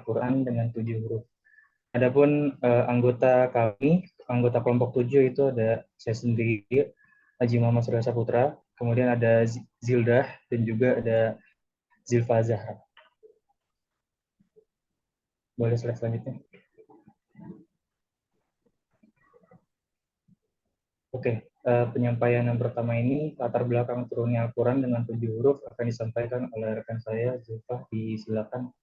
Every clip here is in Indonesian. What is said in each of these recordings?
Al-Quran dengan 7 huruf. Adapun anggota kami, anggota kelompok 7 itu ada saya sendiri, Haji Muhammad Surya Saputra, kemudian ada Zildah, dan juga ada Zilfa Zahra. Boleh slide selanjutnya. Oke, penyampaian yang pertama ini, latar belakang turunnya Al-Quran dengan 7 huruf akan disampaikan oleh rekan saya, Zilfa. Disilakan.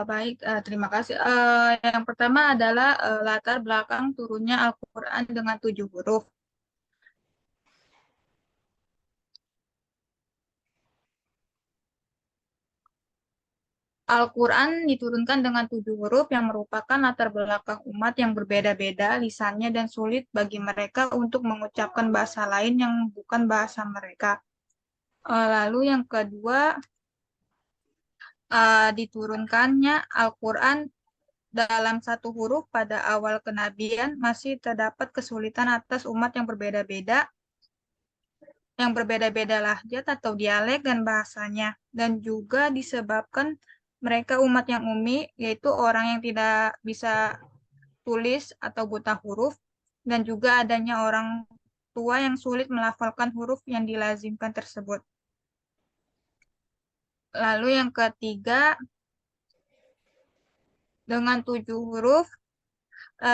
Baik, terima kasih. Yang pertama adalah latar belakang turunnya Al-Quran dengan 7 huruf. Al-Quran diturunkan dengan 7 huruf yang merupakan latar belakang umat yang berbeda-beda lisannya dan sulit bagi mereka untuk mengucapkan bahasa lain yang bukan bahasa mereka. Lalu yang kedua, diturunkannya Al-Quran dalam 1 huruf pada awal kenabian masih terdapat kesulitan atas umat yang berbeda-beda lahjat atau dialek dan bahasanya, dan juga disebabkan mereka umat yang ummi, yaitu orang yang tidak bisa tulis atau buta huruf, dan juga adanya orang tua yang sulit melafalkan huruf yang dilazimkan tersebut. Lalu yang ketiga, dengan 7 huruf,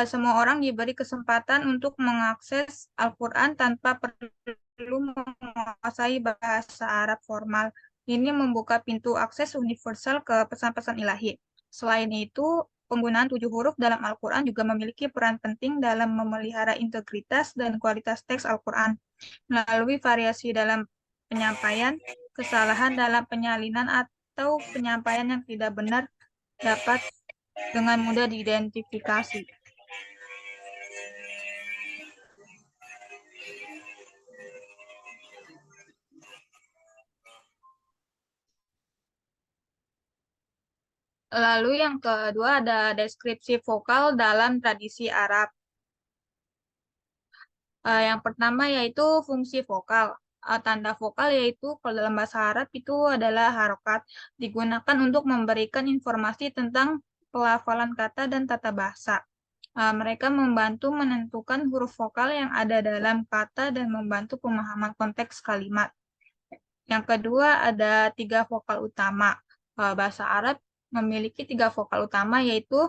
semua orang diberi kesempatan untuk mengakses Al-Quran tanpa perlu menguasai bahasa Arab formal. Ini membuka pintu akses universal ke pesan-pesan ilahi. Selain itu, penggunaan 7 huruf dalam Al-Quran juga memiliki peran penting dalam memelihara integritas dan kualitas teks Al-Quran. Melalui variasi dalam penyampaian, kesalahan dalam penyalinan atau penyampaian yang tidak benar dapat dengan mudah diidentifikasi. Lalu yang kedua ada deskripsi vokal dalam tradisi Arab. Yang pertama yaitu fungsi vokal. Tanda vokal yaitu kalau dalam bahasa Arab itu adalah harokat, digunakan untuk memberikan informasi tentang pelafalan kata dan tata bahasa. Mereka membantu menentukan huruf vokal yang ada dalam kata dan membantu pemahaman konteks kalimat. Yang kedua ada 3 vokal utama. Bahasa Arab memiliki 3 vokal utama yaitu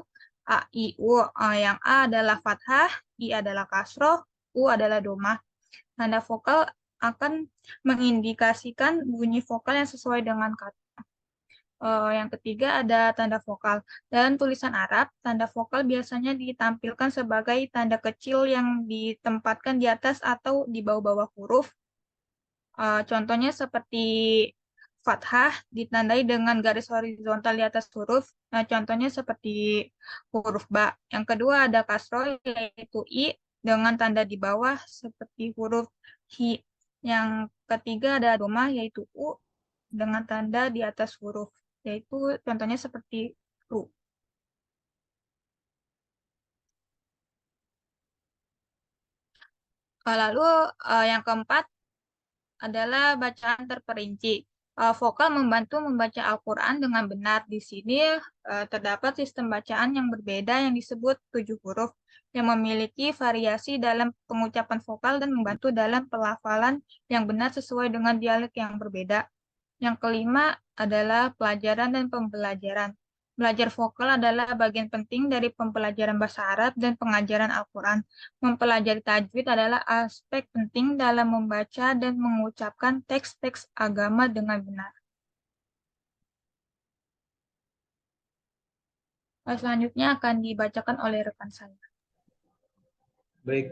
A, I, U. Yang A adalah fathah, I adalah kasroh, U adalah domah. Tanda vokal akan mengindikasikan bunyi vokal yang sesuai dengan kata. Yang ketiga ada tanda vokal. Dalam tulisan Arab, tanda vokal biasanya ditampilkan sebagai tanda kecil yang ditempatkan di atas atau di bawah-bawah huruf. Contohnya seperti fathah ditandai dengan garis horizontal di atas huruf. Nah, contohnya seperti huruf ba. Yang kedua ada kasroh yaitu i dengan tanda di bawah seperti huruf hi. Yang ketiga ada domah yaitu u dengan tanda di atas huruf, yaitu contohnya seperti ru. Lalu yang keempat adalah bacaan terperinci. Vokal membantu membaca Al-Quran dengan benar. Di sini terdapat sistem bacaan yang berbeda yang disebut 7 huruf, yang memiliki variasi dalam pengucapan vokal dan membantu dalam pelafalan yang benar sesuai dengan dialek yang berbeda. Yang kelima adalah pelajaran dan pembelajaran. Belajar vokal adalah bagian penting dari pembelajaran bahasa Arab dan pengajaran Al-Quran. Mempelajari tajwid adalah aspek penting dalam membaca dan mengucapkan teks-teks agama dengan benar. Selanjutnya akan dibacakan oleh rekan saya. Baik,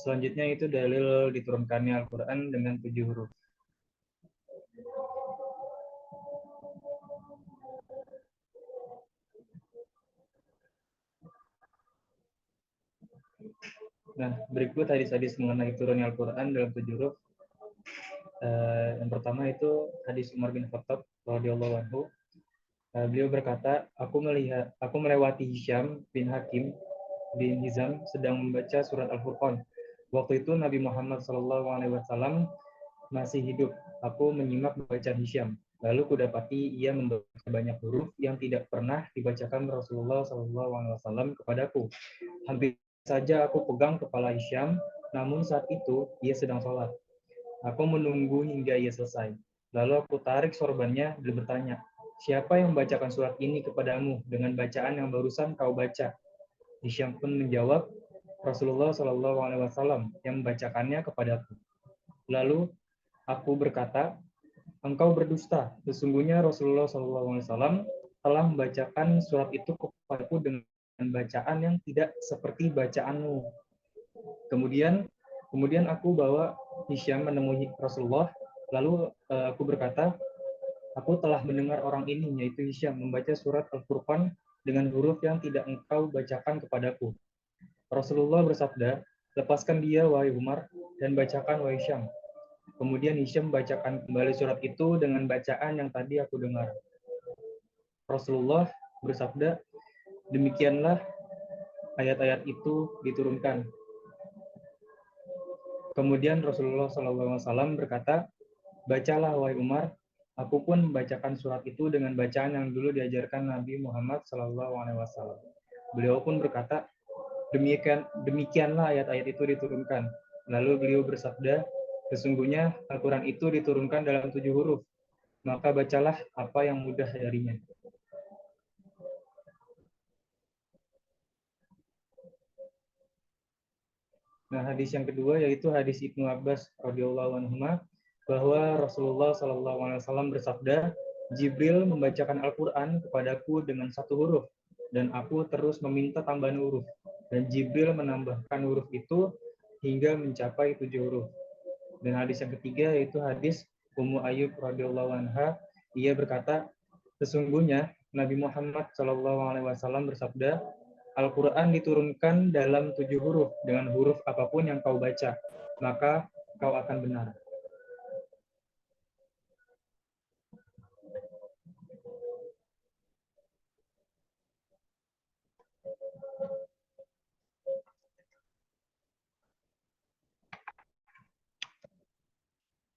selanjutnya itu dalil diturunkannya Al-Quran dengan 7 huruf. Nah, berikut hadis-hadis mengenai turunnya Al-Quran dalam 7 huruf. Yang pertama itu hadis Umar bin Khattab radhiyallahu anhu. Beliau berkata, aku melewati Hisham bin Hakim bin Hizam sedang membaca surat Al-Furqan. Waktu itu Nabi Muhammad SAW masih hidup. Aku menyimak bacaan Hisham. Lalu kudapati ia membaca banyak huruf yang tidak pernah dibacakan Rasulullah SAW kepadaku. Hampir saja aku pegang kepala Hisham, namun saat itu ia sedang sholat. Aku menunggu hingga ia selesai. Lalu aku tarik sorbannya dan bertanya, siapa yang membacakan surat ini kepadamu dengan bacaan yang barusan kau baca? Hisham pun menjawab, Rasulullah SAW yang membacakannya kepadaku. Lalu aku berkata, engkau berdusta. Sesungguhnya Rasulullah SAW telah membacakan surat itu kepadaku dengan bacaan yang tidak seperti bacaanmu. Kemudian aku bawa Hisham menemui Rasulullah, lalu aku berkata, aku telah mendengar orang ini, yaitu Hisham, membaca surat Al-Furqan dengan huruf yang tidak engkau bacakan kepadaku. Rasulullah bersabda, lepaskan dia, wahai Umar, dan bacakan, wahai Hisham. Kemudian Hisham membacakan kembali surat itu dengan bacaan yang tadi aku dengar. Rasulullah bersabda, demikianlah ayat-ayat itu diturunkan. Kemudian Rasulullah SAW berkata, bacalah wahai Umar, aku pun membacakan surat itu dengan bacaan yang dulu diajarkan Nabi Muhammad SAW. Beliau pun berkata, demikianlah ayat-ayat itu diturunkan. Lalu beliau bersabda, sesungguhnya Al-Quran itu diturunkan dalam 7 huruf, maka bacalah apa yang mudah darinya. Nah, hadis yang kedua yaitu hadis Ibnu Abbas radhiyallahu anhu bahwa Rasulullah SAW bersabda, Jibril membacakan Al-Quran kepadaku dengan 1 huruf, dan aku terus meminta tambahan huruf. Dan Jibril menambahkan huruf itu hingga mencapai 7 huruf. Dan hadis yang ketiga yaitu hadis Ummu Ayyub radhiyallahu anha, ia berkata, sesungguhnya Nabi Muhammad SAW bersabda, Al-Quran diturunkan dalam 7 huruf, dengan huruf apapun yang kau baca, maka kau akan benar.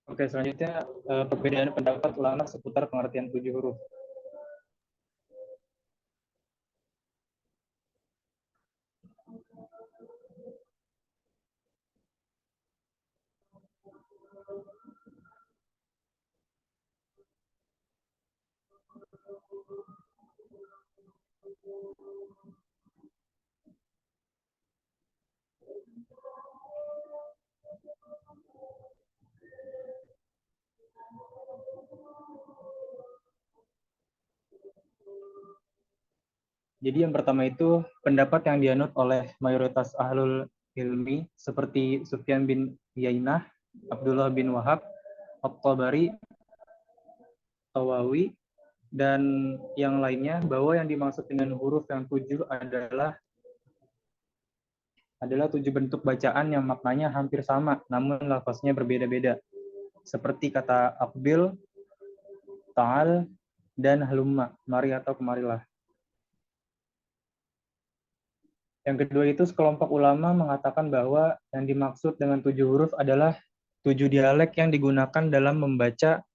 Oke, selanjutnya perbedaan pendapat ulama seputar pengertian 7 huruf. Jadi yang pertama itu pendapat yang dianut oleh mayoritas ahlul ilmi seperti Sufyan bin Yainah, Abdullah bin Wahab, At-Tabari, Tawawi, dan yang lainnya, bahwa yang dimaksud dengan huruf yang 7 adalah 7 bentuk bacaan yang maknanya hampir sama, namun lafaznya berbeda-beda. Seperti kata Aqbil, Ta'al, dan Halumma, mari atau kemarilah. Yang kedua itu sekelompok ulama mengatakan bahwa yang dimaksud dengan 7 huruf adalah 7 dialek yang digunakan dalam membaca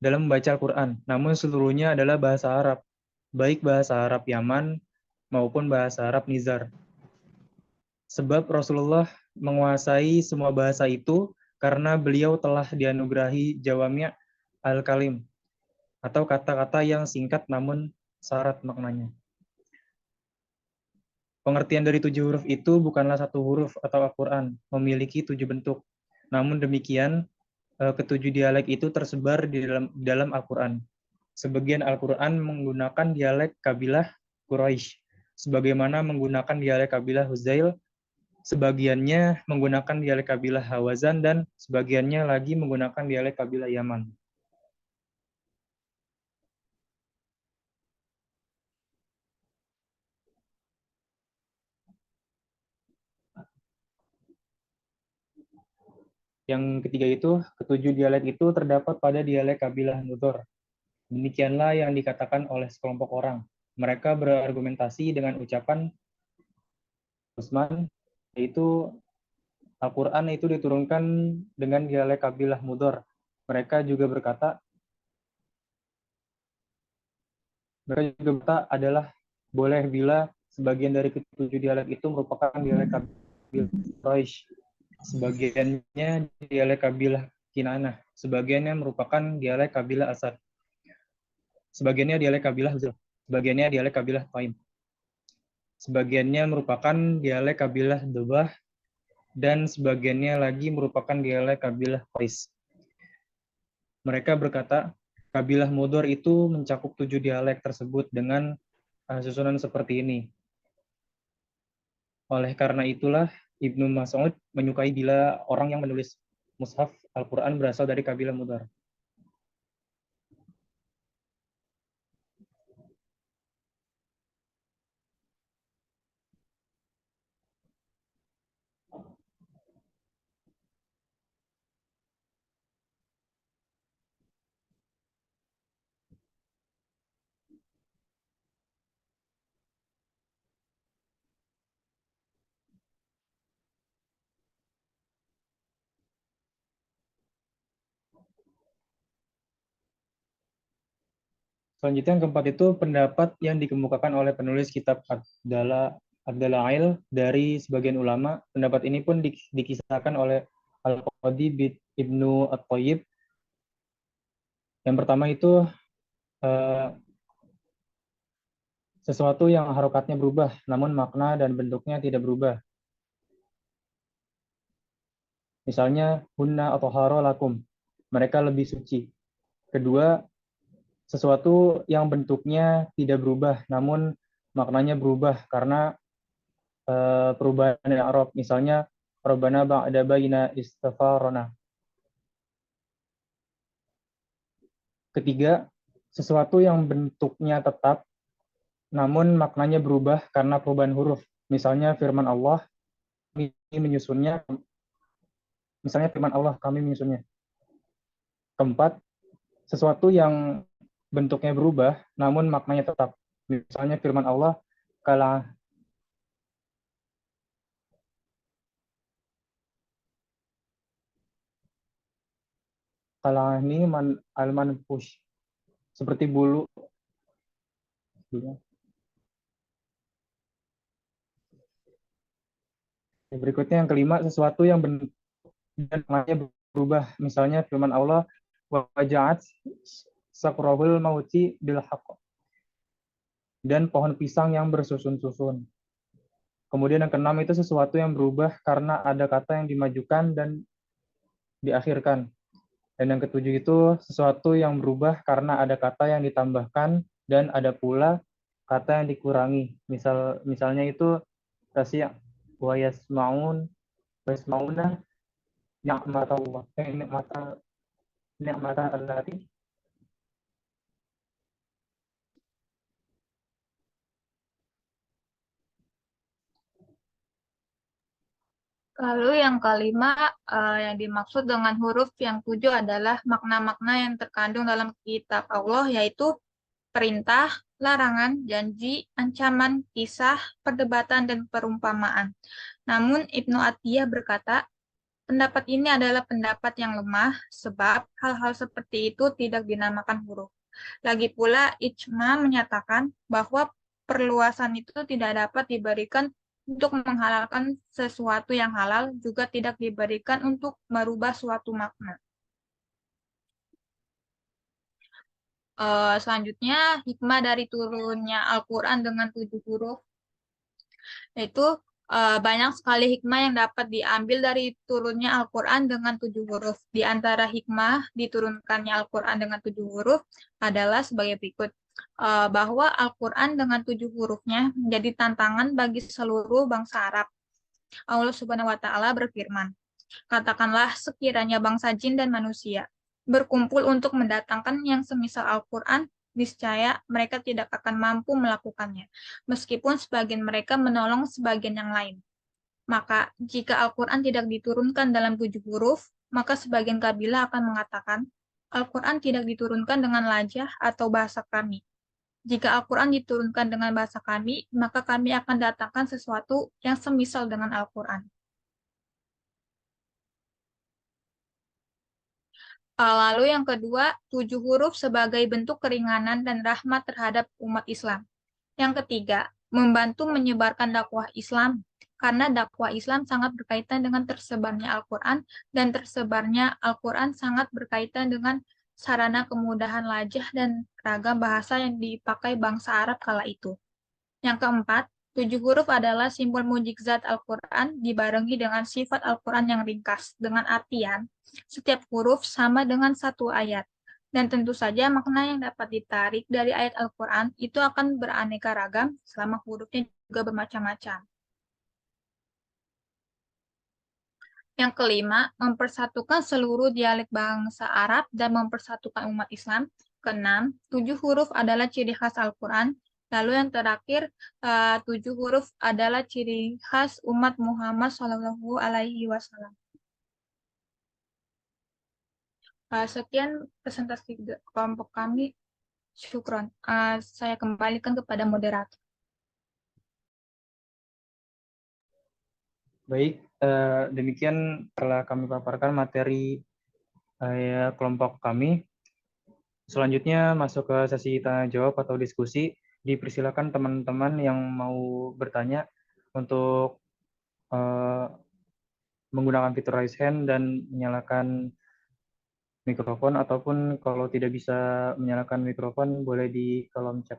Al-Quran. Namun seluruhnya adalah bahasa Arab, baik bahasa Arab Yaman maupun bahasa Arab Nizar. Sebab Rasulullah menguasai semua bahasa itu karena beliau telah dianugerahi jawami' al-kalim, atau kata-kata yang singkat namun syarat maknanya. Pengertian dari 7 huruf itu bukanlah 1 huruf atau Al-Quran, memiliki 7 bentuk. Namun demikian, ketujuh dialek itu tersebar di dalam Al-Quran. Sebagian Al-Quran menggunakan dialek kabilah Quraisy, sebagaimana menggunakan dialek kabilah Huzail, sebagiannya menggunakan dialek kabilah Hawazan, dan sebagiannya lagi menggunakan dialek kabilah Yaman. Yang ketiga itu, ketujuh dialek itu terdapat pada dialek kabilah Nudor. Demikianlah yang dikatakan oleh sekelompok orang. Mereka berargumentasi dengan ucapan Utsman, yaitu Al-Quran itu diturunkan dengan dialek kabilah Mudhar. Mereka juga berkata adalah boleh bila sebagian dari ketujuh dialek itu merupakan dialek kabilah Quraisy, sebagiannya dialek kabilah Kinanah, sebagiannya merupakan dialek kabilah Asad, sebagiannya dialek kabilah Zul, sebagiannya dialek kabilah Taim, sebagiannya merupakan dialek kabilah Dobah, dan sebagiannya lagi merupakan dialek kabilah Qais. Mereka berkata, kabilah Mudhar itu mencakup 7 dialek tersebut dengan susunan seperti ini. Oleh karena itulah, Ibnu Mas'ud menyukai bila orang yang menulis mushaf Al-Quran berasal dari kabilah Mudhar. Selanjutnya yang keempat itu pendapat yang dikemukakan oleh penulis kitab Ad-Dalail dari sebagian ulama. Pendapat ini pun dikisahkan oleh Al-Qadi Ibnu At-Thayyib. Yang pertama itu sesuatu yang harokatnya berubah, namun makna dan bentuknya tidak berubah. Misalnya, hunna atau haro lakum, mereka lebih suci. Kedua, sesuatu yang bentuknya tidak berubah, namun maknanya berubah karena perubahan Arab. Misalnya, Rabbana ba'da bayna istafarona. Ketiga, sesuatu yang bentuknya tetap, namun maknanya berubah karena perubahan huruf. Misalnya firman Allah, kami menyusunnya. Misalnya firman Allah, kami menyusunnya. Keempat, sesuatu yang bentuknya berubah, namun maknanya tetap. Misalnya firman Allah, kalah ini alman push, seperti bulu. Berikutnya yang kelima, sesuatu yang bentuk dan maknanya berubah. Misalnya firman Allah, waja'at sakrahul mauti bil haqq, dan pohon pisang yang bersusun-susun. Kemudian yang keenam itu sesuatu yang berubah karena ada kata yang dimajukan dan diakhirkan. Dan yang ketujuh itu sesuatu yang berubah karena ada kata yang ditambahkan dan ada pula kata yang dikurangi. Misalnya itu tasya' wa yasmauna ni'matallah ni'mata allati. Lalu yang kelima, yang dimaksud dengan huruf yang 7 adalah makna-makna yang terkandung dalam kitab Allah, yaitu perintah, larangan, janji, ancaman, kisah, perdebatan, dan perumpamaan. Namun Ibnu Atiyah berkata, pendapat ini adalah pendapat yang lemah, sebab hal-hal seperti itu tidak dinamakan huruf. Lagi pula, Ijma menyatakan bahwa perluasan itu tidak dapat diberikan untuk menghalalkan sesuatu yang halal, juga tidak diberikan untuk merubah suatu makna. Selanjutnya, hikmah dari turunnya Al-Quran dengan 7 huruf, yaitu banyak sekali hikmah yang dapat diambil dari turunnya Al-Quran dengan 7 huruf. Di antara hikmah diturunkannya Al-Quran dengan 7 huruf adalah sebagai berikut. Bahwa Al-Quran dengan 7 hurufnya menjadi tantangan bagi seluruh bangsa Arab. Allah Subhanahu wa Ta'ala berfirman, katakanlah sekiranya bangsa jin dan manusia berkumpul untuk mendatangkan yang semisal Al-Quran, niscaya mereka tidak akan mampu melakukannya, meskipun sebagian mereka menolong sebagian yang lain. Maka, jika Al-Quran tidak diturunkan dalam 7 huruf, maka sebagian kabilah akan mengatakan, Al-Quran tidak diturunkan dengan lajah atau bahasa kami. Jika Al-Quran diturunkan dengan bahasa kami, maka kami akan datangkan sesuatu yang semisal dengan Al-Quran. Lalu yang kedua, 7 huruf sebagai bentuk keringanan dan rahmat terhadap umat Islam. Yang ketiga, membantu menyebarkan dakwah Islam, karena dakwah Islam sangat berkaitan dengan tersebarnya Al-Quran, dan tersebarnya Al-Quran sangat berkaitan dengan sarana kemudahan lajah dan ragam bahasa yang dipakai bangsa Arab kala itu. Yang keempat, 7 huruf adalah simbol mujizat Al-Quran dibarengi dengan sifat Al-Quran yang ringkas, dengan artian setiap huruf sama dengan satu ayat. Dan tentu saja makna yang dapat ditarik dari ayat Al-Quran itu akan beraneka ragam selama hurufnya juga bermacam-macam. Yang kelima, mempersatukan seluruh dialek bangsa Arab dan mempersatukan umat Islam. Keenam, 7 huruf adalah ciri khas Al-Quran. Lalu yang terakhir, 7 huruf adalah ciri khas umat Muhammad Shallallahu Alaihi Wasallam. Sekian presentasi kelompok kami. Syukron. Saya kembalikan kepada moderator. Baik, demikian telah kami paparkan materi kelompok kami. Selanjutnya masuk ke sesi tanya jawab atau diskusi. Dipersilakan teman-teman yang mau bertanya untuk menggunakan fitur raise hand dan menyalakan mikrofon, ataupun kalau tidak bisa menyalakan mikrofon boleh di kolom chat.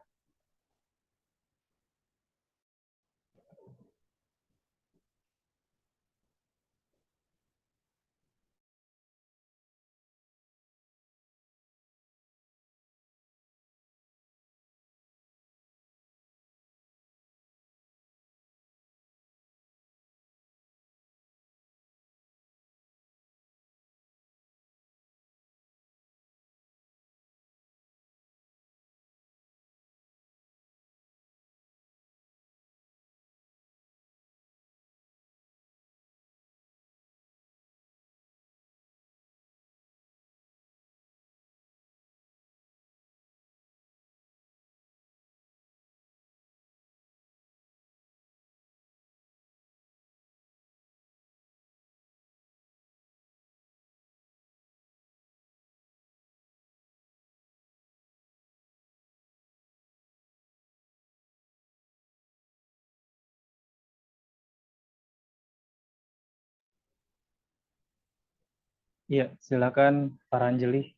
Iya, silakan Pak Anjeli.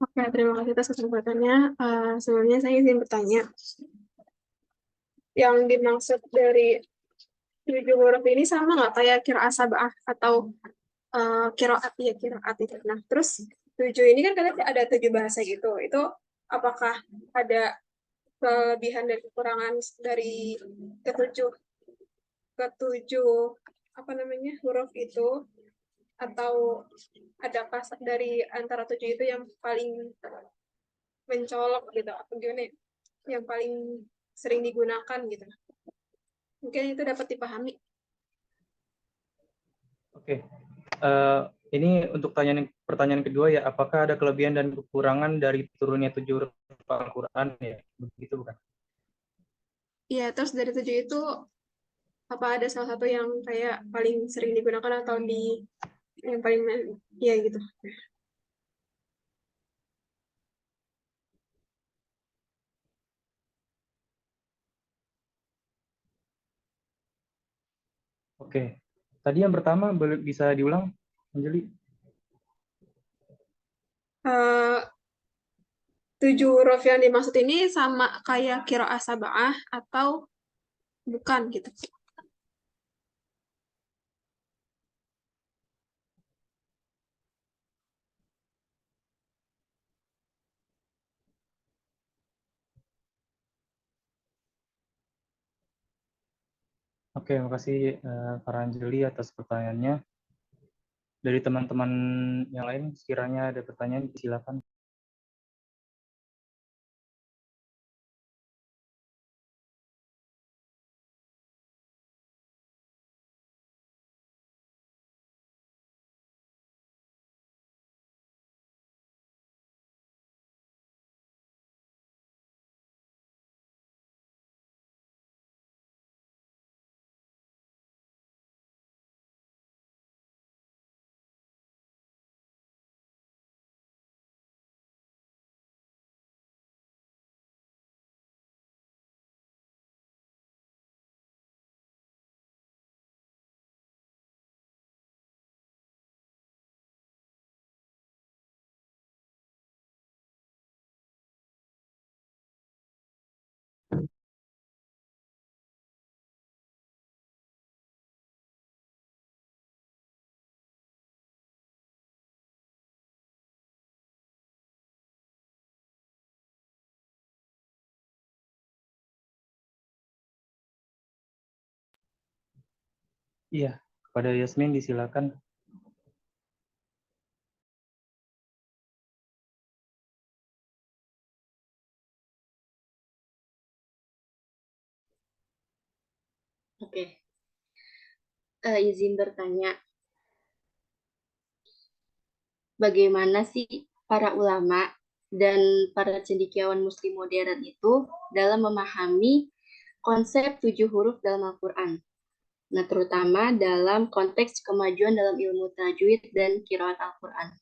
Oke, terima kasih atas kesempatannya. Sebelumnya saya ingin bertanya, yang dimaksud dari 7 huruf ini sama nggak kayak qiraat sab'ah atau qiraat ya qiraat itu. Nah, terus 7 ini kan katanya ada 7 bahasa gitu. Itu apakah ada kelebihan dan kekurangan dari ketujuh ketujuh apa namanya huruf itu, atau ada pas dari antara 7 itu yang paling mencolok gitu, apa gimana ya? Yang paling sering digunakan gitu. Mungkin itu dapat dipahami. Oke, ini untuk pertanyaan kedua ya, apakah ada kelebihan dan kekurangan dari turunnya 7 huruf Al-Quran ya? Begitu bukan? Iya, terus dari 7 itu apa ada salah satu yang kayak paling sering digunakan atau di yang paling ya gitu. Oke, tadi yang pertama bisa diulang, Anjeli? 7 huruf yang dimaksud ini sama kayak qiraah sab'ah atau bukan gitu. Oke, makasih Pak Anjeli atas pertanyaannya. Dari teman-teman yang lain, sekiranya ada pertanyaan, silakan. Iya, kepada Yasmin disilakan. Oke, izin bertanya, bagaimana sih para ulama dan para cendekiawan Muslim modern itu dalam memahami konsep 7 huruf dalam Al-Quran? Nah, terutama dalam konteks kemajuan dalam ilmu tajwid dan qiraat Al-Quran.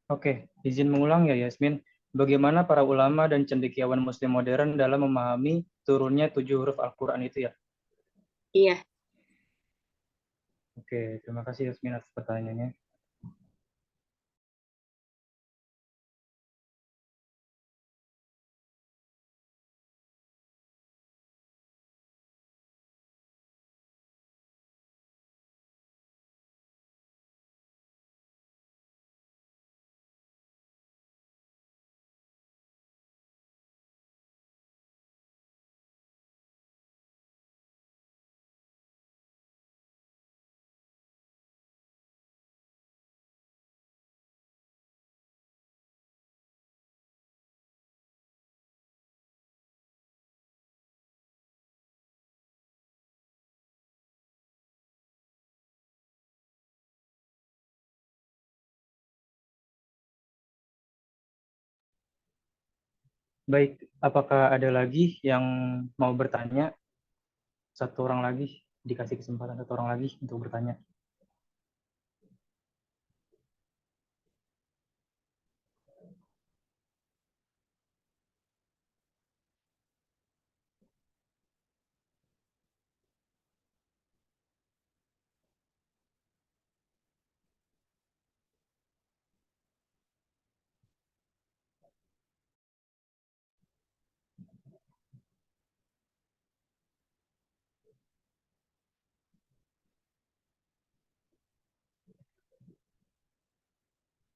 Oke, izin mengulang ya Yasmin. Bagaimana para ulama dan cendekiawan Muslim modern dalam memahami turunnya 7 huruf Al-Quran itu ya? Iya, Oke, terima kasih Yasmin atas pertanyaannya. Baik, apakah ada lagi yang mau bertanya? Satu orang lagi, dikasih kesempatan satu orang lagi untuk bertanya.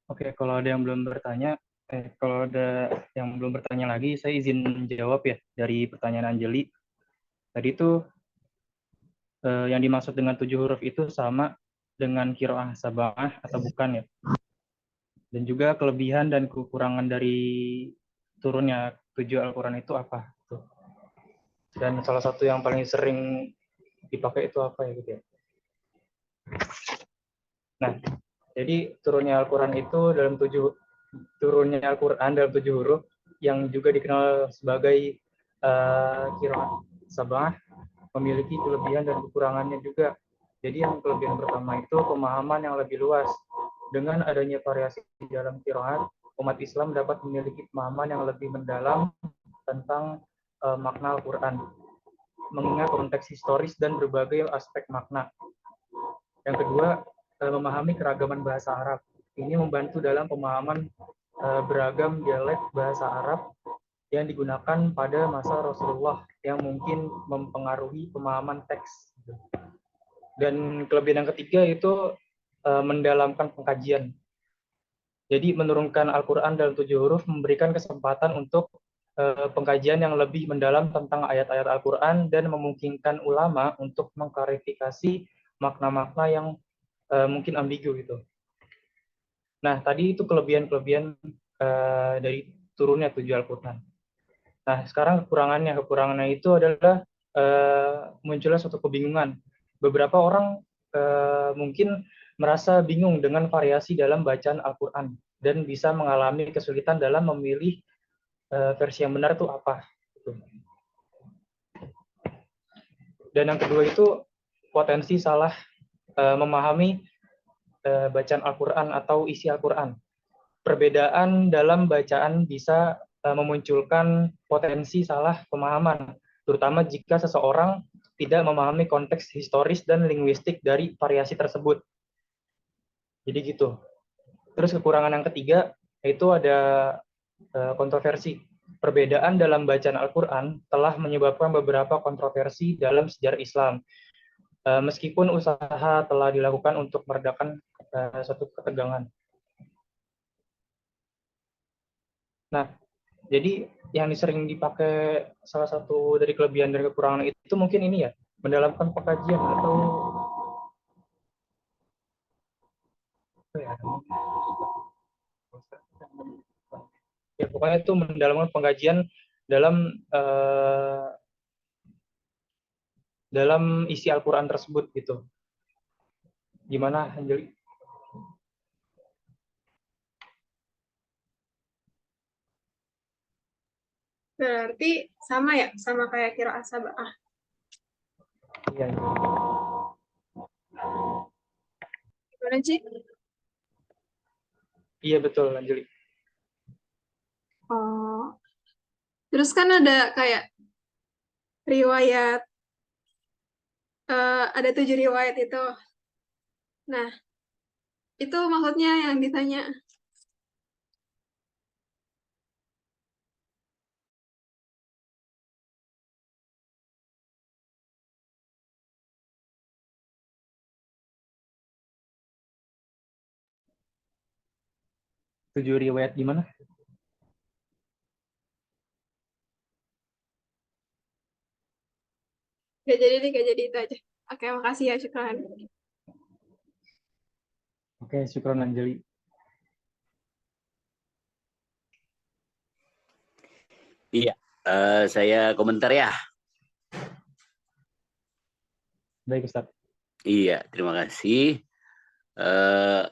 Oke, kalau ada yang belum bertanya, kalau ada yang belum bertanya lagi, saya izin jawab ya dari pertanyaan Anjeli. Tadi itu yang dimaksud dengan 7 huruf itu sama dengan qiraah sab'ah atau bukan ya? Dan juga kelebihan dan kekurangan dari turunnya 7 Al-Quran itu apa? Tuh. Dan salah satu yang paling sering dipakai itu apa ya gitu ya? Nah, jadi turunnya Al-Quran itu turunnya Al-Quran dalam 7 huruf yang juga dikenal sebagai qiraah sab'ah memiliki kelebihan dan kekurangannya juga. Jadi yang kelebihan pertama itu pemahaman yang lebih luas. Dengan adanya variasi dalam qiraat, umat Islam dapat memiliki pemahaman yang lebih mendalam tentang makna Al-Quran, mengingat konteks historis dan berbagai aspek makna. Yang kedua, memahami keragaman bahasa Arab. Ini membantu dalam pemahaman beragam dialek bahasa Arab yang digunakan pada masa Rasulullah yang mungkin mempengaruhi pemahaman teks. Dan kelebihan yang ketiga itu mendalamkan pengkajian. Jadi menurunkan Al-Quran dalam 7 huruf memberikan kesempatan untuk pengkajian yang lebih mendalam tentang ayat-ayat Al-Quran dan memungkinkan ulama untuk mengklarifikasi makna-makna yang mungkin ambigu gitu. Nah, tadi itu kelebihan-kelebihan dari turunnya 7 Al-Quran. Nah, sekarang kekurangannya itu adalah munculnya suatu kebingungan. Beberapa orang mungkin merasa bingung dengan variasi dalam bacaan Al-Quran dan bisa mengalami kesulitan dalam memilih versi yang benar itu apa. Dan yang kedua itu potensi salah memahami bacaan Al-Quran atau isi Al-Quran. Perbedaan dalam bacaan bisa memunculkan potensi salah pemahaman, terutama jika seseorang tidak memahami konteks historis dan linguistik dari variasi tersebut. Jadi gitu. Terus kekurangan yang ketiga yaitu ada kontroversi. Perbedaan dalam bacaan Al-Quran telah menyebabkan beberapa kontroversi dalam sejarah Islam. Meskipun usaha telah dilakukan untuk meredakan suatu ketegangan. Nah, Jadi yang sering dipakai salah satu dari kelebihan dan kekurangan itu mungkin ini ya, mendalamkan pengkajian atau apa ya? Ya pokoknya itu mendalamkan pengkajian dalam dalam isi Al-Quran tersebut gitu. Gimana, Anjeli? Berarti sama ya, sama kayak qiraah sab'ah. Iya, Gimana, Ci? iya betul, Anjeli. Oh, terus kan ada kayak riwayat, ada 7 riwayat itu. Nah, itu maksudnya yang ditanya. Tujuh riwayat gimana? Gak jadi nih, gak jadi itu aja. Oke, makasih ya, syukran. Oke, syukron Anjeli. Iya, saya komentar ya. Baik, Ustaz. Iya, terima kasih.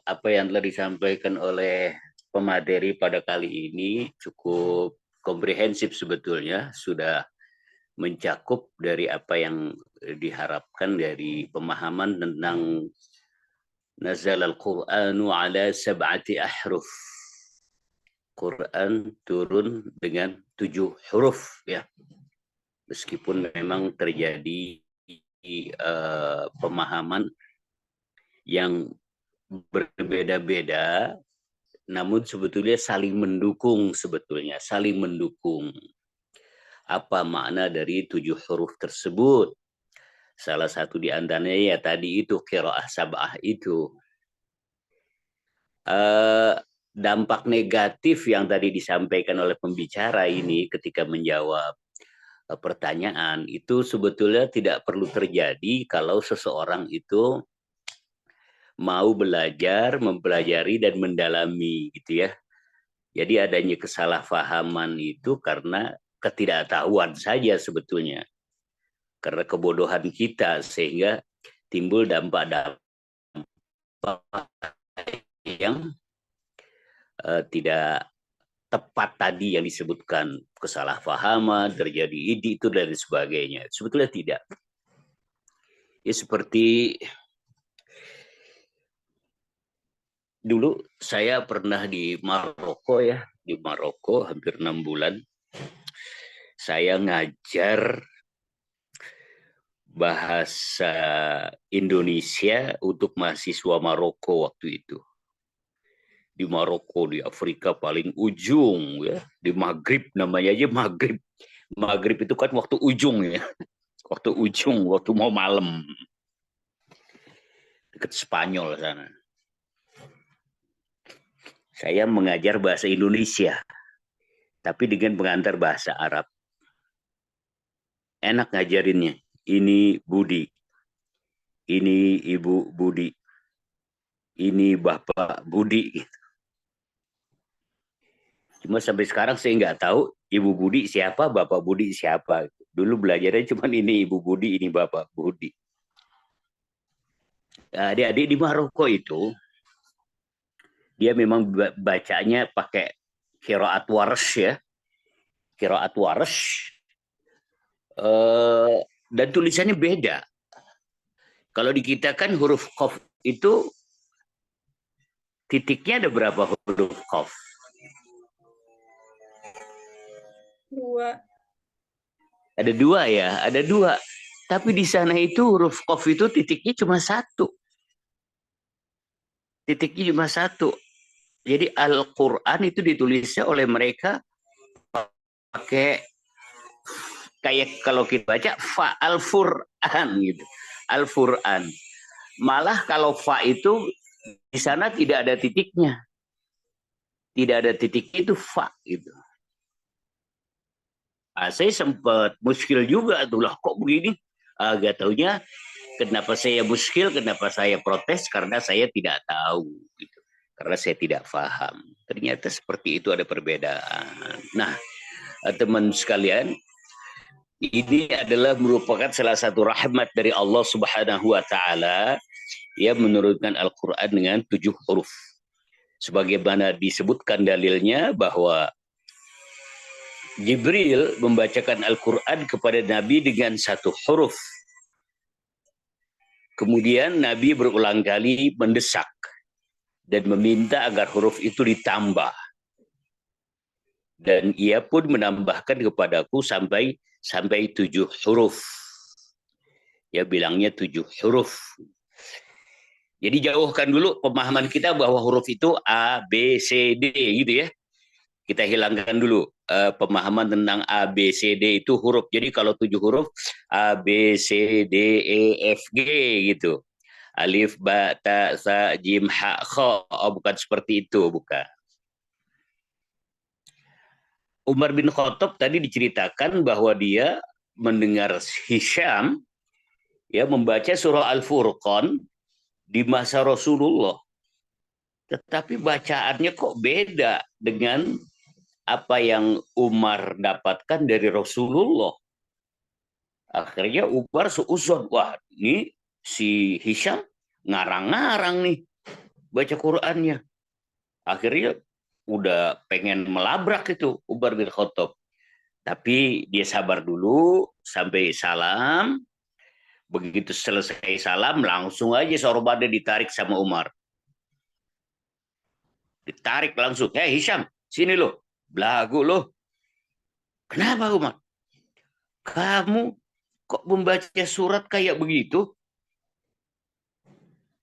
Apa yang telah disampaikan oleh pemateri pada kali ini cukup komprehensif sebetulnya, sudah mencakup dari apa yang diharapkan dari pemahaman tentang nazal al-Qur'anu ala sab'ati ahruf. Quran turun dengan 7 huruf ya. Meskipun memang terjadi pemahaman yang berbeda-beda, namun sebetulnya saling mendukung sebetulnya, saling mendukung. Apa makna dari 7 huruf tersebut? Salah satu di antaranya ya tadi itu qiraah sab'ah itu. Dampak negatif yang tadi disampaikan oleh pembicara ini ketika menjawab pertanyaan itu sebetulnya tidak perlu terjadi kalau seseorang itu mau belajar, mempelajari dan mendalami gitu ya. Jadi adanya kesalahpahaman itu karena ketidaktahuan saja sebetulnya. Karena kebodohan kita sehingga timbul dampak-dampak yang tidak tepat tadi yang disebutkan, kesalahpahaman, terjadi itu dan sebagainya. Sebetulnya tidak. Ya seperti dulu saya pernah di Maroko ya, di Maroko hampir 6 bulan. Saya ngajar bahasa Indonesia untuk mahasiswa Maroko waktu itu. Di Maroko, di Afrika paling ujung ya, di Maghrib namanya aja Maghrib. Maghrib itu kan waktu ujung ya, waktu ujung, waktu mau malam. Dekat Spanyol sana. Saya mengajar bahasa Indonesia, tapi dengan pengantar bahasa Arab. Enak ngajarinnya. Ini Budi, ini Ibu Budi, ini Bapak Budi. Gitu. Cuma sampai sekarang saya nggak tahu Ibu Budi siapa, Bapak Budi siapa. Dulu belajarnya cuma ini Ibu Budi, ini Bapak Budi. Adik-adik di Maroko itu, dia memang bacanya pakai qiraat warsh ya. Qiraat warsh. Dan tulisannya beda. Kalau di kita kan huruf qaf itu titiknya ada berapa huruf qaf? 2. Ada 2 ya, ada 2. Tapi di sana itu huruf qaf itu titiknya cuma 1. Titiknya cuma 1. Jadi Al-Quran itu ditulisnya oleh mereka pakai kayak kalau kita baca fa al-Fur'an gitu. Al-Fur'an. Malah kalau fa itu di sana tidak ada titiknya. Tidak ada titik itu fa gitu. Saya sempat muskil juga tuh lah, kok begini? Gak taunya kenapa saya muskil, kenapa saya protes, karena saya tidak tahu, gitu. Karena saya tidak paham. Ternyata seperti itu, ada perbedaan. Nah, teman sekalian, ini adalah merupakan salah satu rahmat dari Allah Subhanahu wa taala, ya, menurunkan Al-Qur'an dengan 7 huruf. Sebagaimana disebutkan dalilnya bahwa Jibril membacakan Al-Quran kepada Nabi dengan 1 huruf. Kemudian Nabi berulang kali mendesak dan meminta agar huruf itu ditambah. Dan ia pun menambahkan kepadaku sampai 7 huruf. Ya, bilangnya 7 huruf. Jadi jauhkan dulu pemahaman kita bahwa huruf itu A, B, C, D gitu ya. Kita hilangkan dulu pemahaman tentang A, B, C, D itu huruf. Jadi kalau 7 huruf, A, B, C, D, E, F, G gitu. Alif, ba, ta, sa, jim, ha, kha. Oh, bukan seperti itu, bukan. Umar bin Khattab tadi diceritakan bahwa dia mendengar Hisham ya membaca surah Al-Furqan di masa Rasulullah. Tetapi bacaannya kok beda dengan apa yang Umar dapatkan dari Rasulullah. Akhirnya Umar seuzon, wah ini si Hisham ngarang-ngarang nih baca Qur'annya. Akhirnya udah pengen melabrak itu Umar bin Khattab. Tapi dia sabar dulu sampai salam. Begitu selesai salam langsung aja sorbannya ditarik sama Umar. Ditarik langsung. Hei Hisham, sini lo. Belagu lo. Kenapa Umar? Kamu kok membaca surat kayak begitu?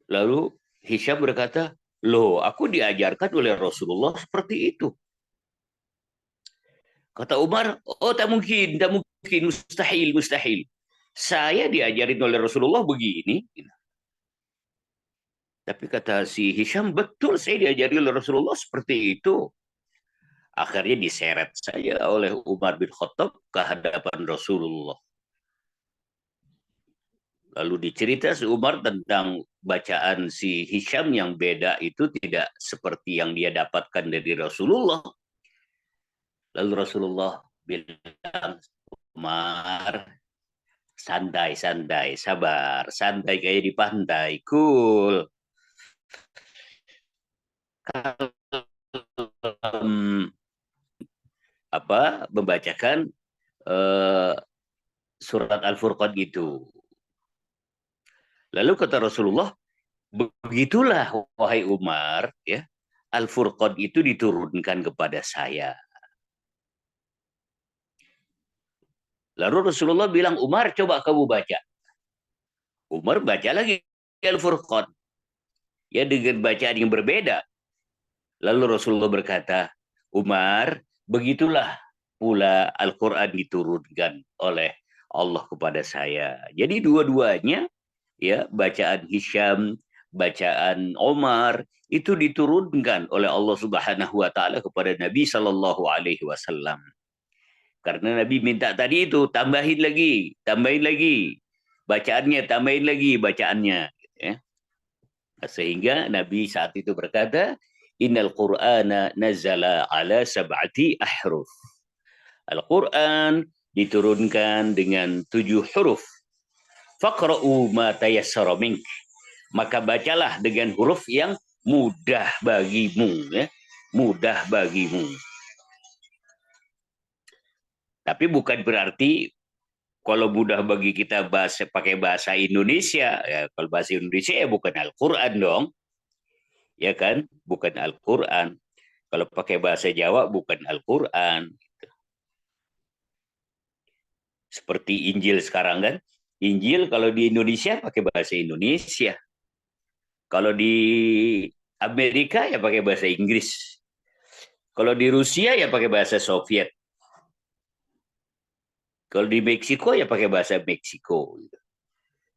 Lalu Hisham berkata, loh aku diajarkan oleh Rasulullah seperti itu. Kata Umar, oh tak mungkin, mustahil, mustahil. Saya diajarin oleh Rasulullah begini. Tapi kata si Hisham, betul saya diajari oleh Rasulullah seperti itu. Akhirnya diseret saja oleh Umar bin Khattab ke hadapan Rasulullah. Lalu dicerita si Umar tentang bacaan si Hisham yang beda itu tidak seperti yang dia dapatkan dari Rasulullah. Lalu Rasulullah bilang, Umar, santai, santai, sabar, santai kayak di pantai, cool. Membacakan surat Al-Furqan itu. Lalu kata Rasulullah, begitulah wahai Umar, ya, Al-Furqan itu diturunkan kepada saya. Lalu Rasulullah bilang, Umar coba kamu baca. Umar baca lagi Al-Furqan. Ya, dengan bacaan yang berbeda. Lalu Rasulullah berkata, Umar, begitulah pula Al-Quran diturunkan oleh Allah kepada saya. Jadi dua-duanya, ya, bacaan Hisham, bacaan Omar, itu diturunkan oleh Allah Subhanahu wa taala kepada Nabi Shallallahu alaihi wasallam. Karena Nabi minta tadi itu, tambahin lagi, bacaannya, tambahin lagi bacaannya. Ya. Sehingga Nabi saat itu berkata, Innal Qur'ana nazala ala sab'ati ahruf. Al-Quran diturunkan dengan 7 huruf. Faqra'u ma tayassara mink. Maka bacalah dengan huruf yang mudah bagimu. Ya. Mudah bagimu. Tapi bukan berarti kalau mudah bagi kita pakai bahasa Indonesia, ya, kalau bahasa Indonesia ya bukan Al-Quran dong, ya kan, bukan Al-Quran. Kalau pakai bahasa Jawa bukan Al-Quran. Seperti Injil sekarang kan, Injil kalau di Indonesia pakai bahasa Indonesia, kalau di Amerika ya pakai bahasa Inggris, kalau di Rusia ya pakai bahasa Soviet. Kalau di Meksiko ya pakai bahasa Meksiko.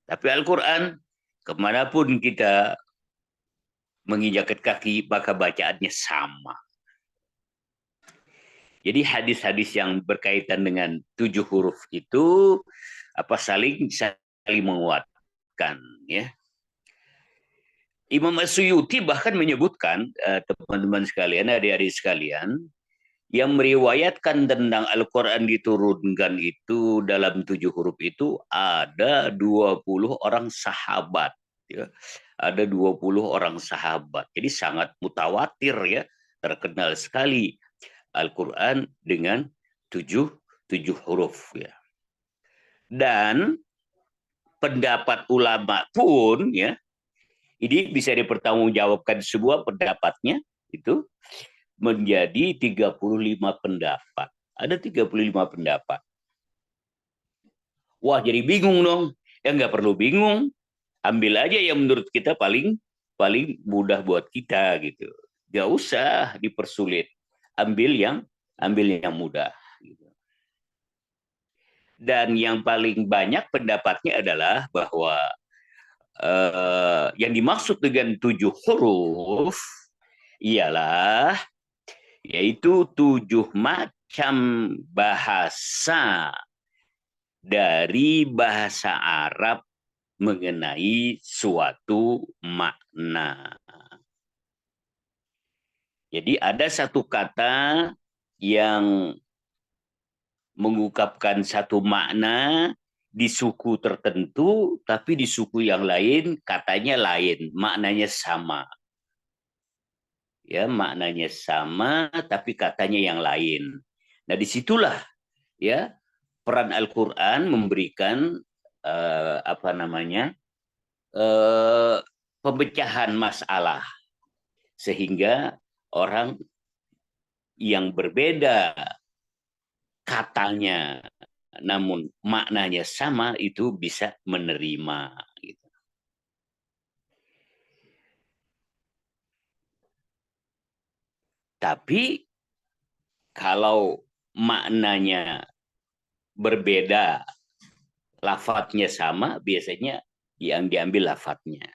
Tapi Al-Quran, kemanapun kita menginjakkan kaki, maka bacaannya sama. Jadi hadis-hadis yang berkaitan dengan 7 huruf itu saling menguatkan, ya. Imam As-Suyuti bahkan menyebutkan, teman-teman sekalian, adik-adik sekalian, yang meriwayatkan tentang Al-Quran diturunkan itu dalam 7 huruf itu ada 20 orang sahabat. Ya. Ada 20 orang sahabat. Jadi sangat mutawatir, ya, terkenal sekali Al-Quran dengan 7 huruf. Ya. Dan pendapat ulama pun, ya, ini bisa dipertanggungjawabkan sebuah pendapatnya itu menjadi 35 pendapat. Ada 35 pendapat. Wah, jadi bingung dong. Ya nggak perlu bingung. Ambil aja yang menurut kita paling mudah buat kita gitu. Nggak usah dipersulit. Ambil yang mudah. Gitu. Dan yang paling banyak pendapatnya adalah bahwa yang dimaksud dengan 7 huruf ialah yaitu 7 macam bahasa dari bahasa Arab mengenai suatu makna. Jadi ada satu kata yang mengungkapkan satu makna di suku tertentu, tapi di suku yang lain katanya lain, maknanya sama. Ya, maknanya sama tapi katanya yang lain. Nah, disitulah, ya, peran Al-Quran memberikan pemecahan masalah sehingga orang yang berbeda katanya namun maknanya sama itu bisa menerima. Gitu. Tapi kalau maknanya berbeda, lafadznya sama, biasanya yang diambil lafadznya.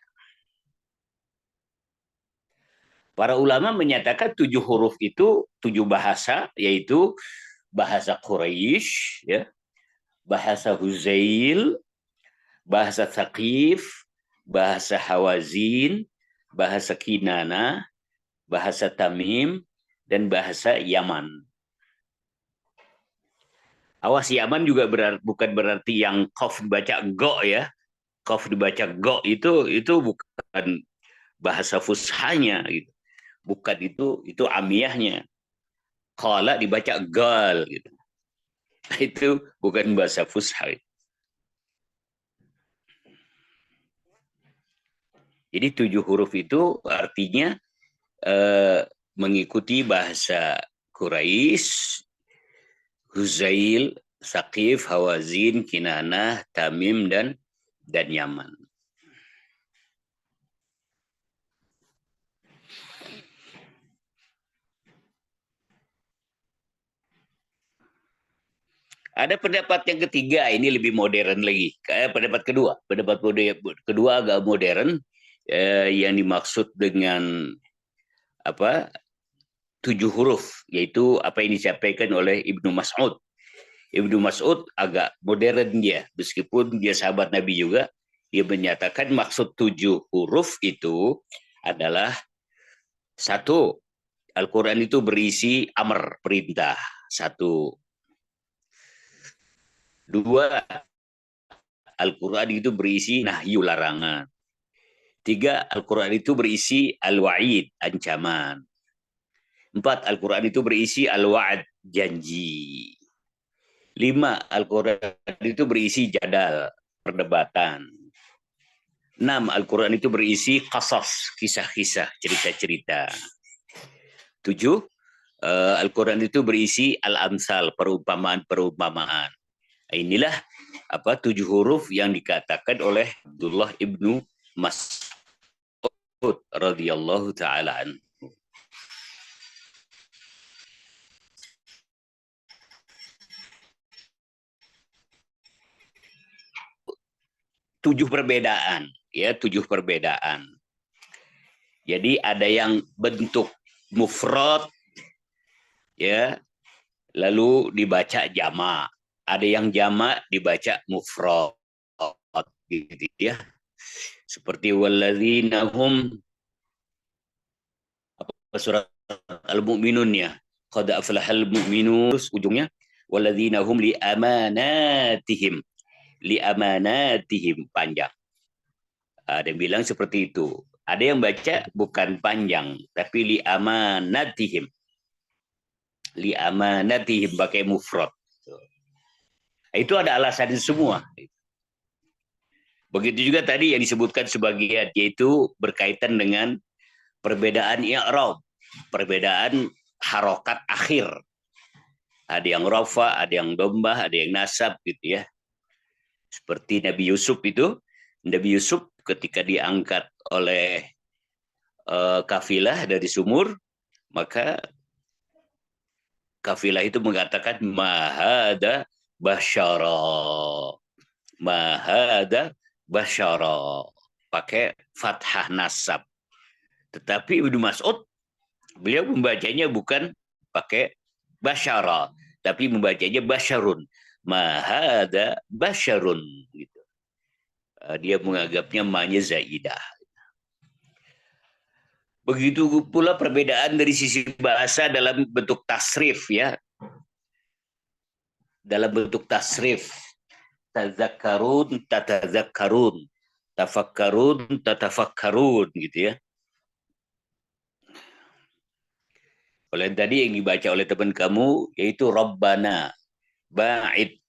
Para ulama menyatakan 7 huruf itu 7 bahasa, yaitu bahasa Quraisy, ya, bahasa Huzail, bahasa Thaqif, bahasa Hawazin, bahasa Kinana, bahasa Tamim, dan bahasa Yaman. Awas, Yaman juga bukan berarti yang qaf dibaca go, ya. Qaf dibaca go itu bukan bahasa fushanya gitu. Bukan itu amiyahnya. Qala dibaca gal gitu. Itu bukan bahasa fusha. Jadi 7 huruf itu artinya mengikuti bahasa Quraisy, Huzail, Saqif, Hawazin, Kinanah, Tamim, dan Yaman. Ada pendapat yang ketiga, ini lebih modern lagi. Pendapat kedua agak modern, yang dimaksud dengan 7 huruf, yaitu apa yang disampaikan oleh Ibnu Mas'ud. Ibnu Mas'ud agak modern dia, meskipun dia sahabat Nabi juga, dia menyatakan maksud 7 huruf itu adalah 1, Al-Quran itu berisi amr, perintah. 1. 2, Al-Quran itu berisi nahyu, larangan. 3, Al-Quran itu berisi al-wa'id, ancaman. 4, Al-Quran itu berisi al-wa'ad, janji. 5, Al-Quran itu berisi jadal, perdebatan. 6, Al-Quran itu berisi qasas, kisah-kisah, cerita-cerita. 7, Al-Quran itu berisi al-amsal, perumpamaan-perumpamaan. Inilah 7 huruf yang dikatakan oleh Abdullah ibnu Mas'ud radhiyallahu ta'ala anhu. Tujuh perbedaan. Jadi ada yang bentuk mufrad, ya, lalu dibaca jamak. Ada yang jamak dibaca mufrad gitu ya. Seperti walladzina hum, apa surat Al-Mu'minun ya. Qad aflahal mu'minun, terus ujungnya walladzina hum li amanatihim. Li amanatihim panjang. Ada yang bilang seperti itu. Ada yang baca bukan panjang, tapi li amanatihim. Li amanatihim pakai mufrad. Itu ada alasan semua. Begitu juga tadi yang disebutkan sebagian, yaitu berkaitan dengan perbedaan i'rab, perbedaan harokat akhir. Ada yang rafa, ada yang dombah, ada yang nasab gitu ya. Seperti Nabi Yusuf itu, Nabi Yusuf ketika diangkat oleh kafilah dari sumur, maka kafilah itu mengatakan mahada basyara. Mahada basyara. Pakai fathah nasab. Tetapi Ibnu Mas'ud, beliau membacanya bukan pakai basyara, tapi membacanya basyarun. Mahada basyarun. Gitu. Dia menganggapnya ma'nya zaidah. Begitu pula perbedaan dari sisi bahasa dalam bentuk tasrif ya. Dalam bentuk tasrif. Tazakkarun, tatazakkarun. Tafakkarun, tatafakkarun gitu ya. Oleh tadi yang dibaca oleh teman kamu yaitu Rabbana ba'id.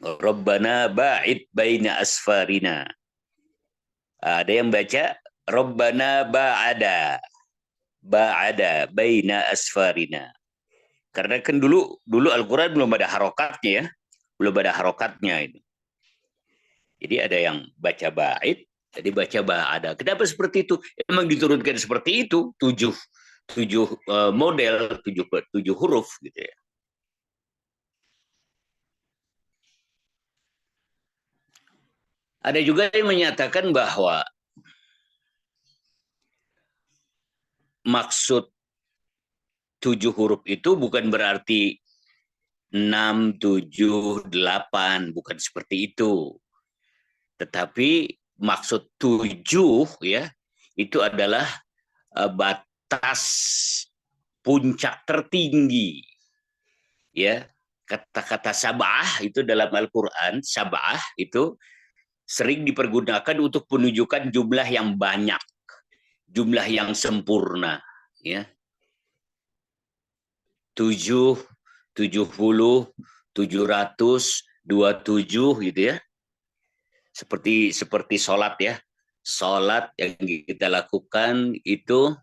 Rabbana ba'id baina asfarina. Ada yang baca Rabbana ba'ada. Ba'ada baina asfarina. Karena kan dulu Al-Quran belum ada harokatnya ya. Belum ada harokatnya ini. Jadi ada yang baca ba'id, jadi baca ba'ada. Kenapa seperti itu? Emang diturunkan seperti itu. Tujuh model, tujuh huruf gitu ya. Ada juga yang menyatakan bahwa maksud 7 huruf itu bukan berarti 6, 7, 8, bukan seperti itu. Tetapi maksud 7 ya, itu adalah batas puncak tertinggi. Ya, kata-kata sab'ah itu dalam Al-Qur'an, sab'ah itu sering dipergunakan untuk menunjukkan jumlah yang banyak, jumlah yang sempurna, ya. 7, 70, 700, 27 gitu ya. Seperti sholat ya. Sholat yang kita lakukan itu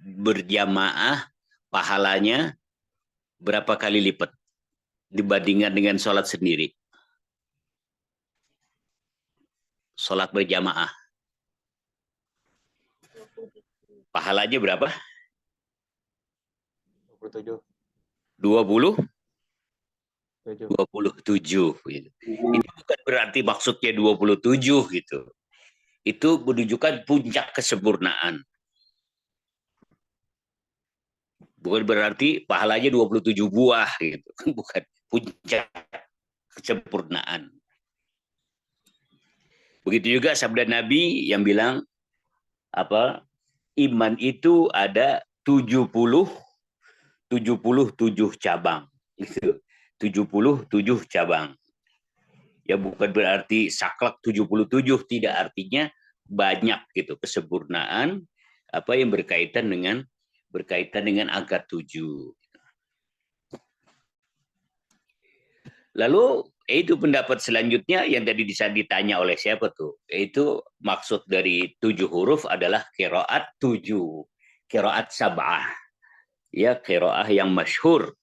berjamaah, pahalanya berapa kali lipat dibandingkan dengan sholat sendiri. Sholat berjamaah. Pahalanya berapa? 27. 20? 7. 27. Gitu. Itu bukan berarti maksudnya 27 gitu. Itu menunjukkan puncak kesempurnaan. Bukan berarti pahalanya 27 buah gitu. Bukan puncak kesempurnaan. Begitu juga sabda Nabi yang bilang apa? Iman itu ada 77 cabang. Gitu. 77 cabang. Ya bukan berarti saklek 77, tidak, artinya banyak gitu kesempurnaan apa yang berkaitan dengan angka 7. Lalu itu pendapat selanjutnya yang tadi ditanya oleh siapa tuh? Itu maksud dari 7 huruf adalah qiraat 7, qiraat sab'ah. Ya, qiraah yang masyhur.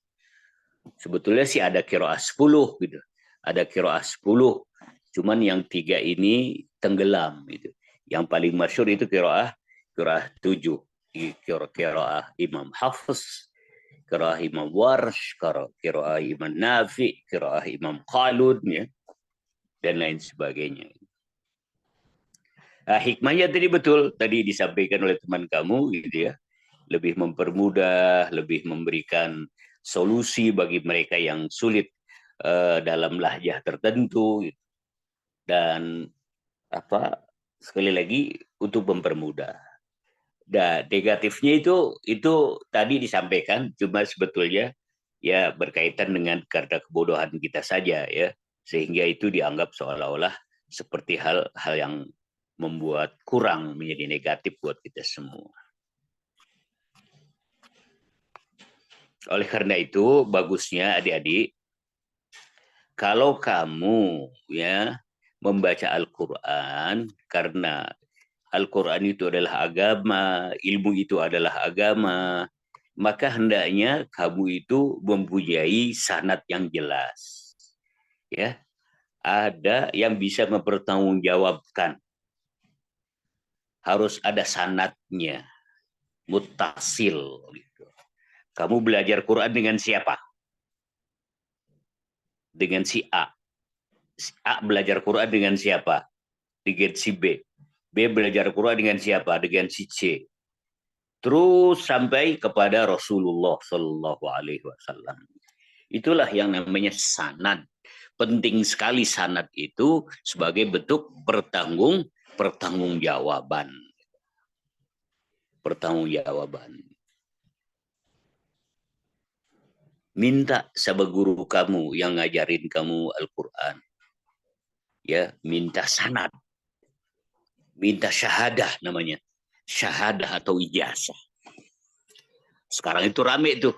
Sebetulnya sih ada qiraah 10 gitu. Ada qiraah 10, cuman yang 3 ini tenggelam gitu. Yang paling masyhur itu qiraah 7. Qiraah Imam Hafiz, qiraah Imam Warsh, qiraah Imam Nafi, qiraah Imam Khalud ya, dan lain sebagainya. Hikmahnya tadi betul, tadi disampaikan oleh teman kamu gitu ya. lebih mempermudah, lebih memberikan solusi bagi mereka yang sulit dalam lahjah tertentu, dan sekali lagi untuk mempermudah. Dan negatifnya itu tadi disampaikan, cuma sebetulnya ya berkaitan dengan karena kebodohan kita saja ya, sehingga itu dianggap seolah-olah seperti hal yang membuat kurang, menjadi negatif buat kita semua. Oleh karena itu bagusnya adik-adik, kalau kamu ya membaca Al-Quran, karena Al-Quran itu adalah agama, ilmu itu adalah agama, maka hendaknya kamu itu mempunyai sanad yang jelas. Ya, ada yang bisa mempertanggungjawabkan. Harus ada sanadnya, muttasil. Gitu. Kamu belajar Quran dengan siapa? Dengan si A. Si A belajar Quran dengan siapa? Dengan si B. B belajar Quran dengan siapa? Dengan si C. Terus sampai kepada Rasulullah Shallallahu Alaihi Wasallam. Itulah yang namanya sanad. Penting sekali sanad itu sebagai bentuk pertanggungjawaban. Pertanggungjawaban. Minta sama guru kamu yang ngajarin kamu Al-Quran. Ya, minta sanad. Minta syahadah namanya. Syahadah atau ijazah. Sekarang itu rame tuh.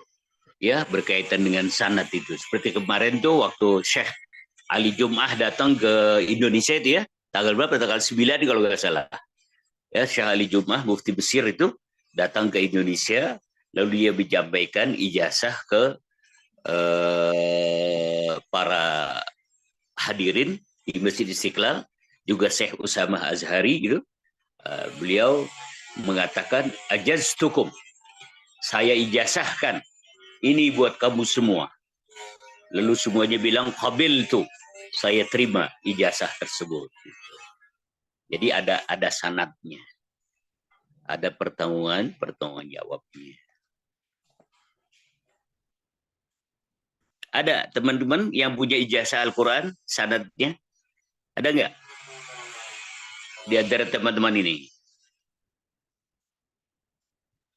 Ya, berkaitan dengan sanad itu. Seperti kemarin tuh waktu Syekh Ali Jum'ah datang ke Indonesia itu ya. Tanggal berapa? Tanggal 9 kalau nggak salah. Ya, Syekh Ali Jum'ah, Mufti Mesir itu datang ke Indonesia. Lalu dia menyampaikan ijazah ke para hadirin di Masjid Istiqlal, juga Syekh Usamah Azhari gitu. Beliau mengatakan, ajaztukum, saya ijazahkan, ini buat kamu semua. Lalu semuanya bilang, qabiltu, saya terima ijazah tersebut. Jadi ada sanadnya, ada pertanggung jawabnya. Ada teman-teman yang punya ijazah Al-Quran, sanadnya? Ada nggak? Di antara teman-teman ini.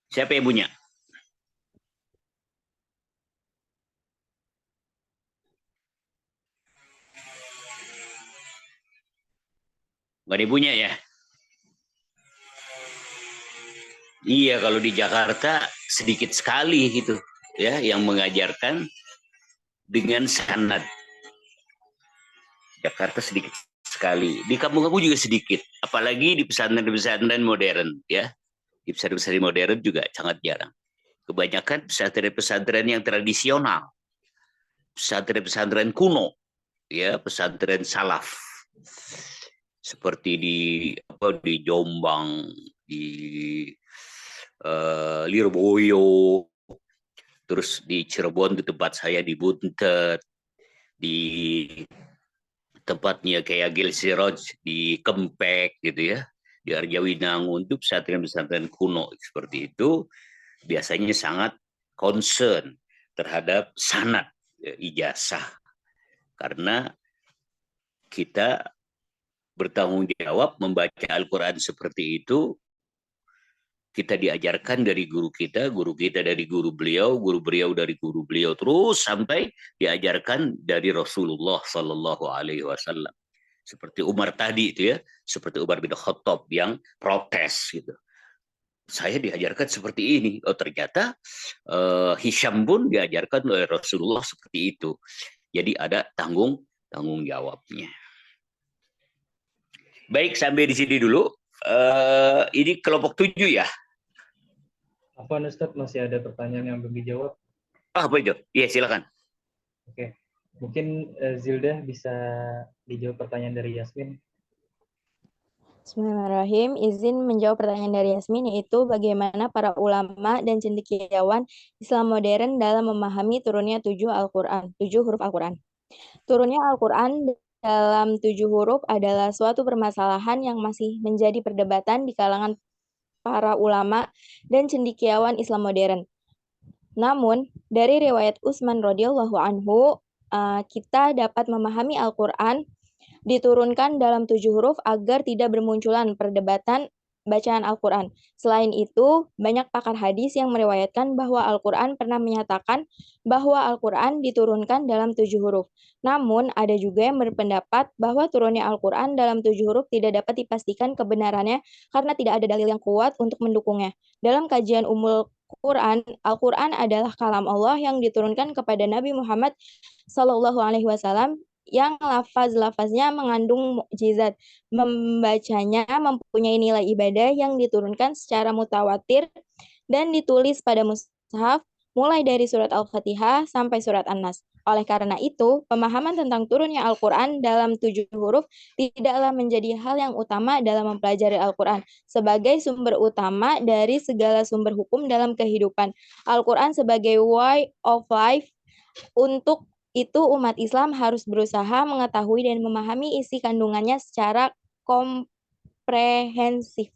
Siapa yang punya? Nggak ada yang punya ya? Iya, kalau di Jakarta sedikit sekali gitu ya yang mengajarkan dengan sanad. Jakarta sedikit sekali. Di kampung-kampung juga sedikit, apalagi di pesantren-pesantren modern ya. Di pesantren modern juga sangat jarang. Kebanyakan pesantren-pesantren yang tradisional. Pesantren-pesantren kuno ya, pesantren salaf. Seperti di Jombang, di Lirboyo, terus di Cirebon di tempat saya di Buntet, di tempatnya kayak Gil Siroj di Kempek gitu ya, di Arjawinangun, itu pesantren-pesantren kuno seperti itu biasanya sangat concern terhadap sanad ijazah, karena kita bertanggung jawab membaca Al-Quran seperti itu. Kita diajarkan dari guru kita dari guru beliau dari guru beliau, terus sampai diajarkan dari Rasulullah Sallallahu Alaihi Wasallam. Seperti Umar tadi itu ya, seperti Umar bin Khattab yang protes gitu. Saya diajarkan seperti ini. Oh ternyata Hisham pun diajarkan oleh Rasulullah seperti itu. Jadi ada tanggung jawabnya. Baik, sampai di sini dulu. Ini kelompok 7 ya. Apa Ustadz, masih ada pertanyaan yang belum dijawab? Apa itu? Iya, silakan. Oke, mungkin Zilda bisa dijawab pertanyaan dari Yasmin. Bismillahirrahmanirrahim. Izin menjawab pertanyaan dari Yasmin, yaitu bagaimana para ulama dan cendekiawan Islam modern dalam memahami turunnya 7 huruf Al-Quran. Turunnya Al-Quran dalam 7 huruf adalah suatu permasalahan yang masih menjadi perdebatan di kalangan para ulama dan cendekiawan Islam modern. Namun, dari riwayat Utsman radhiyallahu anhu, kita dapat memahami Al-Quran diturunkan dalam 7 huruf agar tidak bermunculan perdebatan bacaan Al-Quran. Selain itu, banyak pakar hadis yang meriwayatkan bahwa Al-Quran pernah menyatakan bahwa Al-Quran diturunkan dalam 7 huruf. Namun, ada juga yang berpendapat bahwa turunnya Al-Quran dalam 7 huruf tidak dapat dipastikan kebenarannya karena tidak ada dalil yang kuat untuk mendukungnya. Dalam kajian Ummul Quran, Al-Quran adalah kalam Allah yang diturunkan kepada Nabi Muhammad SAW yang lafaz-lafaznya mengandung mukjizat. Membacanya mempunyai nilai ibadah yang diturunkan secara mutawatir dan ditulis pada mushaf mulai dari surat Al-Fatihah sampai surat An-Nas. Oleh karena itu, pemahaman tentang turunnya Al-Quran dalam 7 huruf tidaklah menjadi hal yang utama dalam mempelajari Al-Quran sebagai sumber utama dari segala sumber hukum dalam kehidupan. Al-Quran sebagai way of life. Untuk itu umat Islam harus berusaha mengetahui dan memahami isi kandungannya secara komprehensif.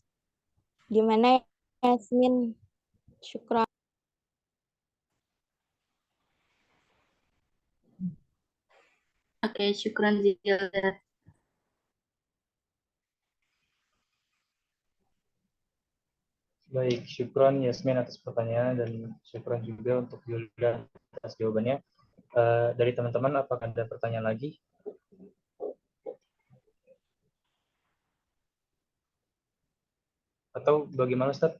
Gimana, Yasmin? Syukran. Oke, syukran Zilda. Baik, syukron Yasmin atas pertanyaan dan syukron juga untuk Yulda atas jawabannya. Dari teman-teman, apakah ada pertanyaan lagi? Atau bagaimana, Ustaz?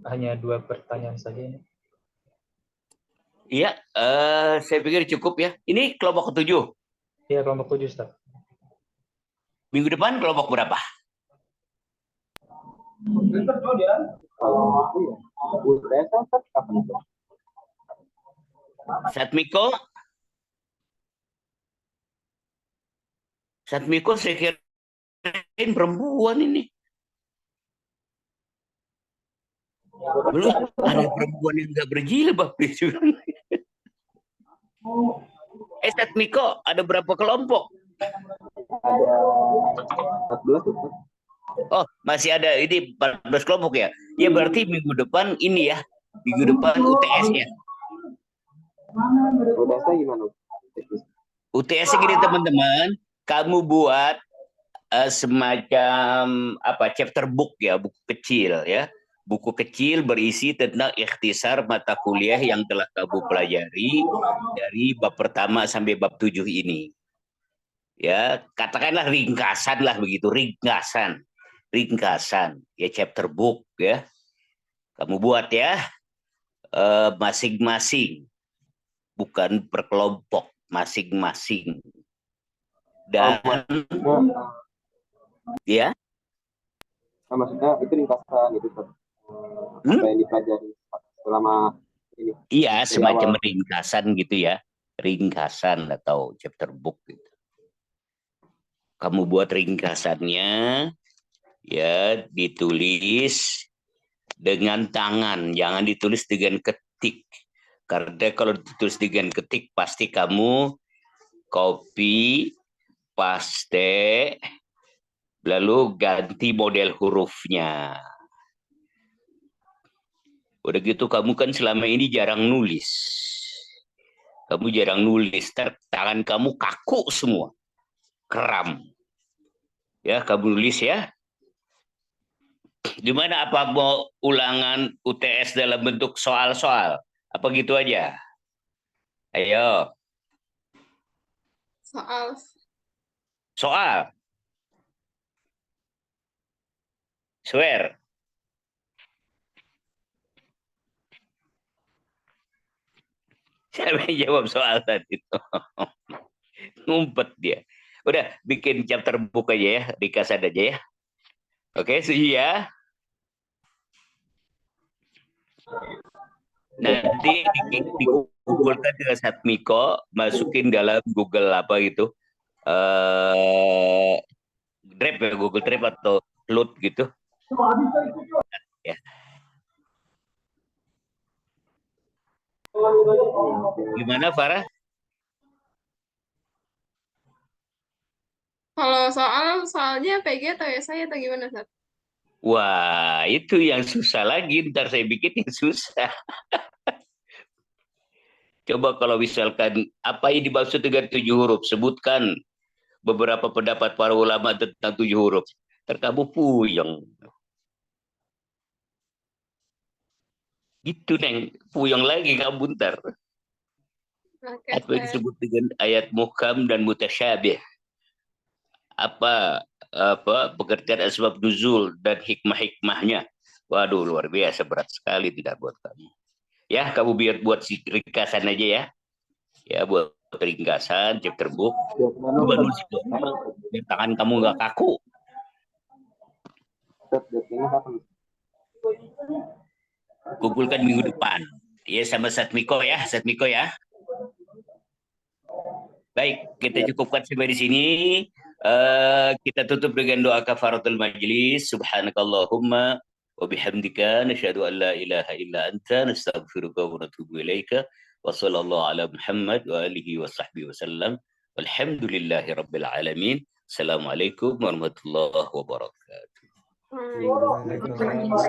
Hanya 2 pertanyaan saja ini. Iya, saya pikir cukup ya. Ini kelompok ke-7. Iya, kelompok 7, Ustaz. Minggu depan kelompok berapa? Satmiko? Satmiko saya kirain perempuan ini. Belum ada perempuan yang nggak berjilbab. Satmiko, ada berapa kelompok? Oh, masih ada ini 14 kelompok ya? Ya berarti minggu depan ini ya. Minggu depan UTS ya. UTS gini teman-teman, kamu buat semacam chapter book ya, buku kecil ya. Buku kecil berisi tentang ikhtisar mata kuliah yang telah kamu pelajari dari bab pertama sampai bab 7 ini. Ya, katakanlah ringkasan lah begitu, ringkasan ya, chapter book ya. Kamu buat ya masing-masing, bukan per kelompok, masing-masing. Dan ya, maksudnya itu ringkasan itu apa yang dipelajari selama ini. Iya, semacam ringkasan gitu ya, ringkasan atau chapter book gitu. Kamu buat ringkasannya, ya ditulis dengan tangan, jangan ditulis dengan ketik. Karena kalau ditulis dengan ketik pasti kamu copy, paste, lalu ganti model hurufnya. Udah gitu kamu kan selama ini jarang nulis. Kamu jarang nulis, tangan kamu kaku semua, kram. Ya, kamu nulis ya. Gimana, apa mau ulangan UTS dalam bentuk soal-soal? Apa gitu aja? Ayo. Soal. Swear. Siapa yang jawab soal tadi itu? Ngumpet dia. Udah, bikin chapter book aja ya, dikasih aja ya. Oke, setuju ya? Nanti dikumpulkan dengan Satmiko, masukin dalam Google apa gitu. Drive ya, Google Drive atau Cloud gitu. Ya. Gimana Farah? Kalau soalnya PG atau esai atau gimana, Sat? Wah, itu yang susah lagi. Ntar saya bikin yang susah. Coba kalau misalkan apa yang dimaksud dengan 7 huruf, sebutkan beberapa pendapat para ulama tentang 7 huruf. Terkamu puyeng. Gitu, Neng. Puyeng lagi kamu ntar. Oke, Apa yang disebut dengan ayat muhkam dan mutasyabih? Apa pengertian asbab nuzul dan hikmah-hikmahnya? Waduh, luar biasa, berat sekali tidak buat kamu. Ya, kamu biar buat ringkasan aja ya. Ya, buat ringkasan, chapter book. Coba nulis itu. Biar tangan kamu nggak kaku. Kumpulkan minggu depan. Ya, sama Satmiko ya. Satmiko ya. Baik, kita cukupkan sampai di sini. Kita tutup dengan doa kafaratul majlis. Subhanakallahumma wa bihamdika nasyhadu an la ilaha illa anta nastaghfiruka wa natubu ilaika. Wa sallallahu ala Muhammad wa alihi wa sahbihi wasallam. Walhamdulillahi rabbil alamin. Assalamualaikum warahmatullahi wabarakatuh. Waalaikumsalam.